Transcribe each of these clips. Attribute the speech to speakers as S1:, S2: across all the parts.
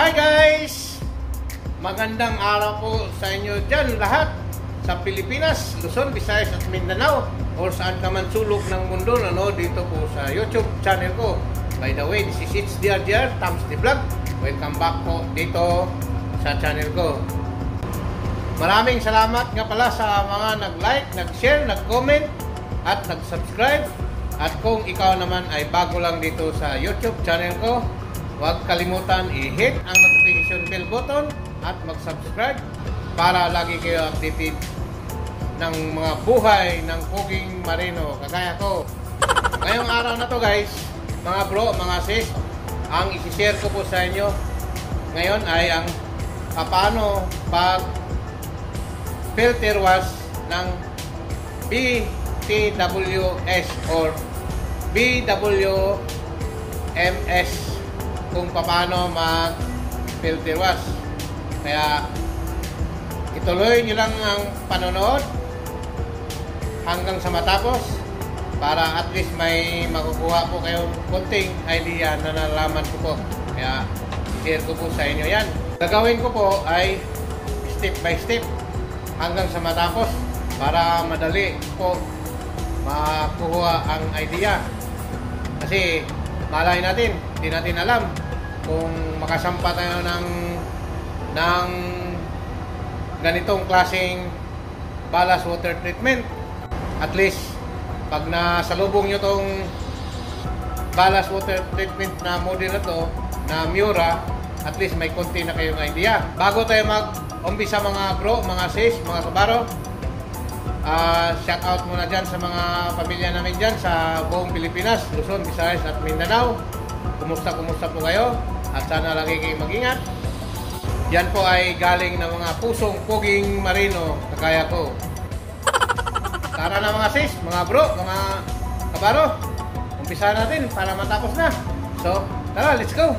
S1: Hi guys! Magandang araw po sa inyo dyan lahat sa Pilipinas, Luzon, Visayas at Mindanao or saan ka man sulok ng mundo dito po sa YouTube channel ko. By the way, this is HDRDR, Tams the Vlog. Welcome back po dito sa channel ko. Maraming salamat nga pala sa mga nag-like, nag-share, nag-comment at nag-subscribe. At kung ikaw naman ay bago lang dito sa YouTube channel ko, huwag kalimutan i-hit ang notification bell button at mag-subscribe para lagi kayo updated ng mga buhay ng puging marino kagaya ko. Ngayong araw na to guys, mga bro, mga sis, ang isi-share ko po sa inyo ngayon ay ang paano pag filter wash ng BTWS or BWMS kung paano mag filter wash. Kaya ituloy nyo lang ang panonood hanggang sa matapos para at least may makukuha po kayong konting idea na nalaman ko po. Kaya share ko po sa inyo yan. Gagawin ko po ay step by step hanggang sa matapos para madali po makuha ang idea. Kasi malay natin, hindi natin alam kung makasampa tayo ng ganitong klaseng ballast water treatment. At least pag nasalubong nyo tong ballast water treatment na model na to na Miura, at least may konti na kayong idea. Bago tayo mag-umpisa mga bro, mga sis, mga kabaro, shout out muna dyan sa mga pamilya namin dyan sa buong Pilipinas, Luzon, Visayas at Mindanao. Kumusta po kayo? At sana lagi kayong mag-ingat. Yan po ay galing ng mga pusong puging marino kagaya ko. Tara na mga sis, mga bro, mga kabaro, umpisa natin para matapos na. So, tara, let's go!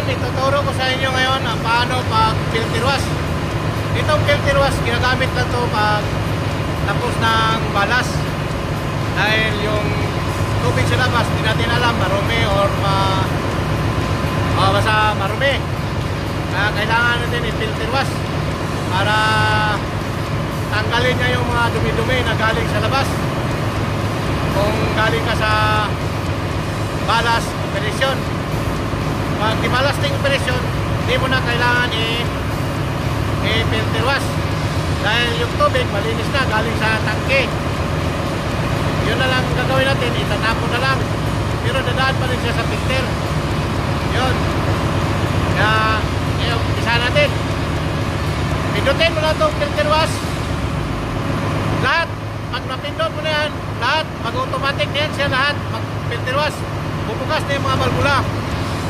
S1: Ituturo ko sa inyo ngayon ang paano pag filter wash. Itong filter wash ginagamit lang to pag tapos ng balas, dahil yung tubig sa labas hindi natin alam marumi or basta marumi. Kaya kailangan natin i-filter wash para tanggalin niya yung mga dumi-dumi na galing sa labas. Kung galing ka sa balas operation, pag di-balasting operation, hindi mo na kailangan i-filter wash dahil yung tubig malinis na galing sa tangke. Yun na lang gagawin natin, itatapon na lang, pero dadaan pa rin siya sa filter. Yun, kaya isa natin, pindutin mo na itong filter wash lahat. Pag napindot mo na yan lahat, mag-automatic na yan siya lahat, mag-filter wash, bubukas na yung mga balbula.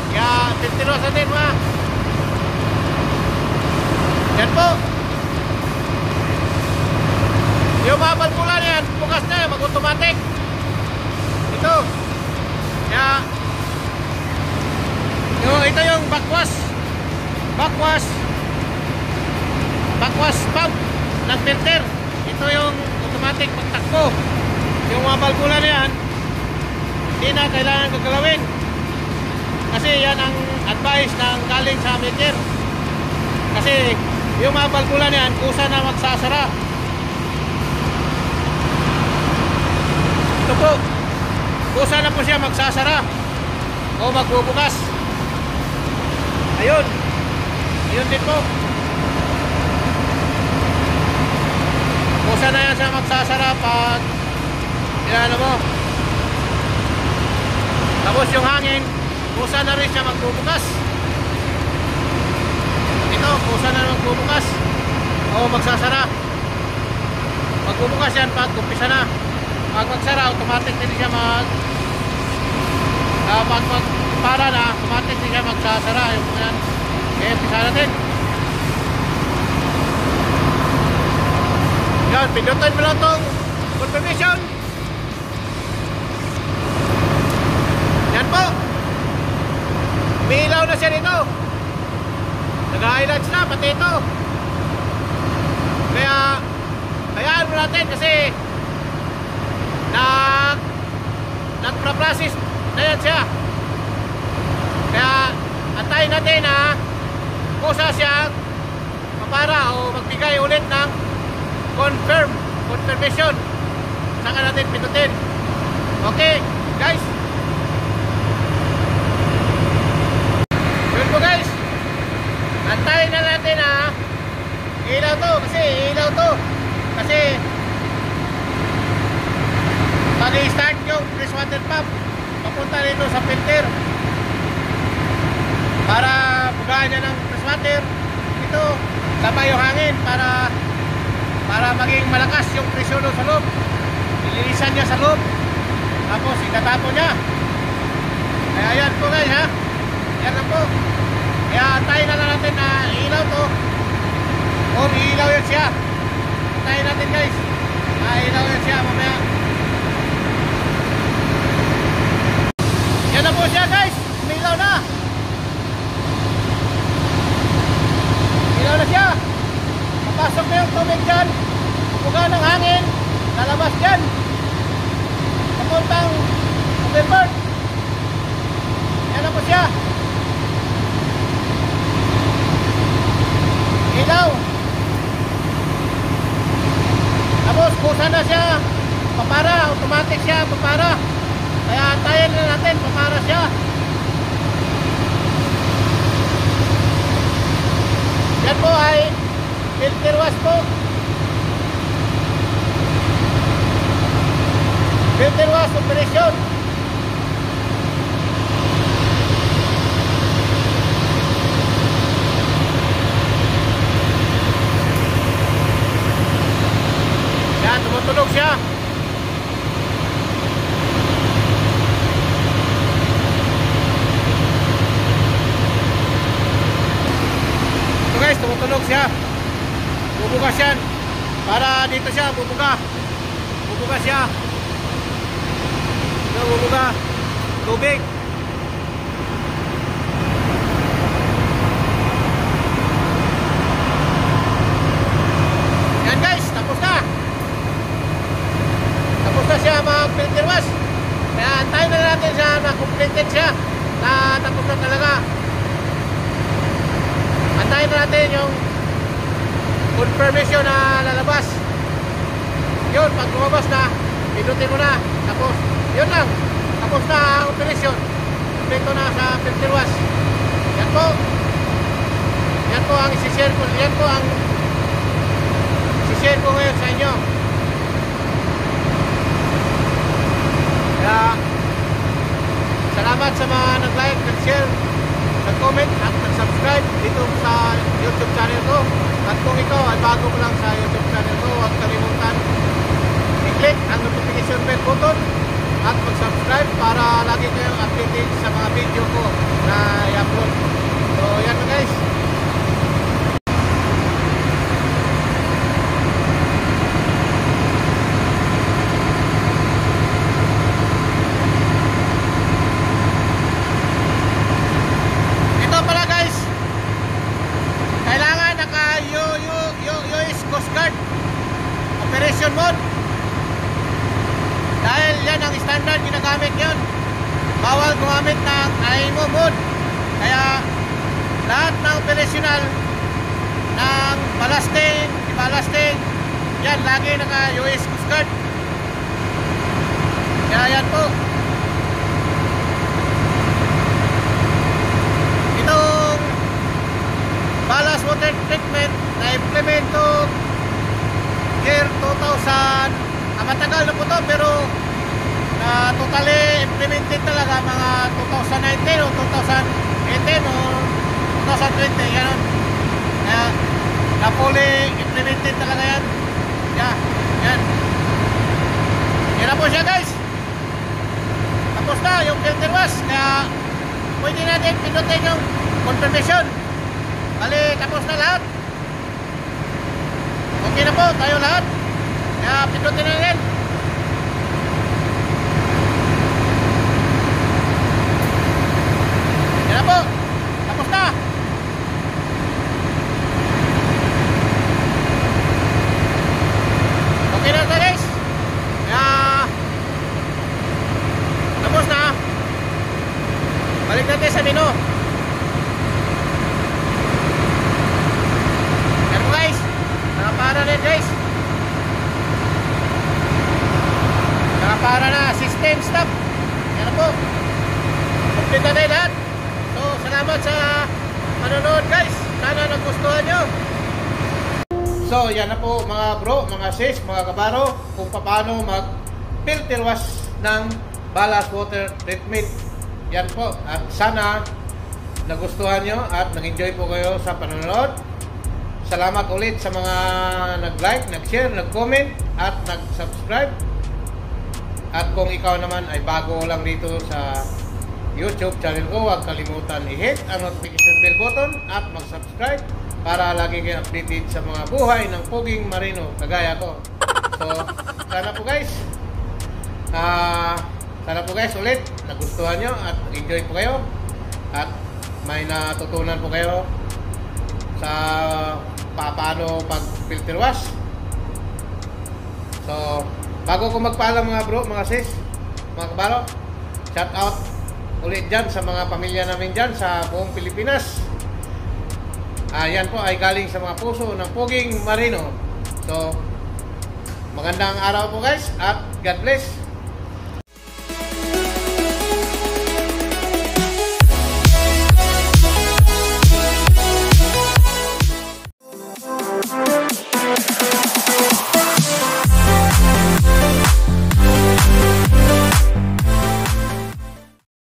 S1: Kaya filter wash natin mga. Yan po. Yung mga balbula na yan, bukas na yan, mag-automatic. Ito. Kaya ito yung backwash pump ng filter. Ito yung automatic pagtakbo. Yung mga balbula na yan, hindi na kailangan gagalawin. Kasi yan ang advice ng galing sa meter. Kasi yung mga balbula niyan, kusa na magsasara. Ito po, kusa na po siya magsasara o magbubukas. Ayun, yun din po. Kusa na yan siya magsasara pag ilano mo. Tapos yung hangin, kusa na rin siya magbubukas. Ito, kusa na magbubukas o magsasara. Magbubukas yan pag umpisa na. Pag magsara, automatic din siya para na, automatic din siya magsasara. Yung yan. Okay, umpisa natin. Yan, pindutin mo lang itong confirmation. Yan po. May ilaw na siya dito. Nag-highlights na, pati ito. Kaya, hayaan mo natin kasi nagpa-process na yan siya. Kaya, antayin natin na kusa siya para o magbigay ulit ng confirmation. Saka natin pindutin. Okay, guys. Yun po guys. Antayin na natin na ilaw to kasi pag i-start yung fresh water pump papunta rito sa filter para bugahan niya ng fresh water. Ito sabay yung hangin para maging malakas yung presyon sa loob. Ilinisan niya sa loob tapos itatapon niya. Kaya yan po guys ha. Yan na po. Kaya antayin na lang natin na ilaw to o ilaw yan siya. Antayin natin guys na ilaw yan siya mamaya. Yan na po siya guys. Umilaw na. Ilaw na siya. Papasok na yung tubig dyan. Pupuga ng hangin. Lalabas dyan. Papuntang Overbird. Yan na po siya. Ilaw. Tapos kusa na siya. Papara. Automatic siya. Papara. Kaya antayin na natin. Papara siya. Yan po ay filter wash po. Filter wash operation. Yan, tumutunog siya. Ito guys, tumutunog siya. Bubugas yan. Para dito siya, bubuga. Bubugas siya. Ito, bubuga. Tubig. Yan guys, tapos na. Tapos na siya mag-filter wash. Kaya antayin na natin siya na completed siya. Na tapos na talaga. Antayin na natin yung confirmation na lalabas. Yun, pag lumabas na, pinutin mo na. Tapos, yun lang. Tapos na ang operation. Kompleto na sa filter wash. Yan po. Yan po ang isi-share ko. Yan po ang isi-share ko ngayon sa inyo. Kaya, salamat sa mga nag-like, nag-share, nag-comment at nag-subscribe dito sa YouTube channel ko. At kung ikaw ay bago ko lang sa YouTube channel ko, huwag kalimutan i-click ang notification bell button at mag-subscribe para lagi kayong updated sa mga video ko na i-upload. So yan na guys. Ito pala guys, kailangan naka-US Coast Guard operation mode. Dahil yan ang standard ginagamit yun. Bawal gumamit ng IMO mode. Kaya lahat ng operational ng ballasting, ibalasting, yan lagi naka-US Coast Guard. Kaya yan po. Itong ballast water treatment na implemento year 2000. Matagal na po to pero totally implemented talaga mga 2019 o 2018 o 2020 gano'n. Kaya na fully implemented talaga yan. Yan. Yan na po siya guys. Tapos na yung filter wash. Kaya pwede natin pinutin yung confirmation. Bali tapos na lahat. Okay na po tayo lahat. Kaya pindutin na rin. Yan na po. Tapos na. Okay na ito guys. Kaya tapos na. Balik natin sa menu. Yan po guys. Nakapara na guys. Nakapara na. System stop. Yan na po. Complete na tayo lahat. So salamat sa manonood guys. Sana nagustuhan nyo. So yan na po mga bro, mga sis, mga kabaro, kung paano mag filter wash ng ballast water treatment. Yan po. At sana nagustuhan nyo at nag-enjoy po kayo sa panonood. Salamat ulit sa mga nag-like, nag-share, nag-comment at nag-subscribe. At kung ikaw naman ay bago lang dito sa YouTube channel ko, huwag kalimutan i-hit ang notification bell button at mag-subscribe para lagi kayo updated sa mga buhay ng puging marino kagaya ko. So, sana po guys ulit nagustuhan nyo at enjoy po kayo at may natutunan po kayo sa paano pag filter wash. So bago ko magpaalam mga bro, mga sis, mga kabaro, shout out ulit dyan sa mga pamilya namin dyan sa buong Pilipinas. Yan po ay galing sa mga puso ng puging marino. So magandang araw po guys at God bless.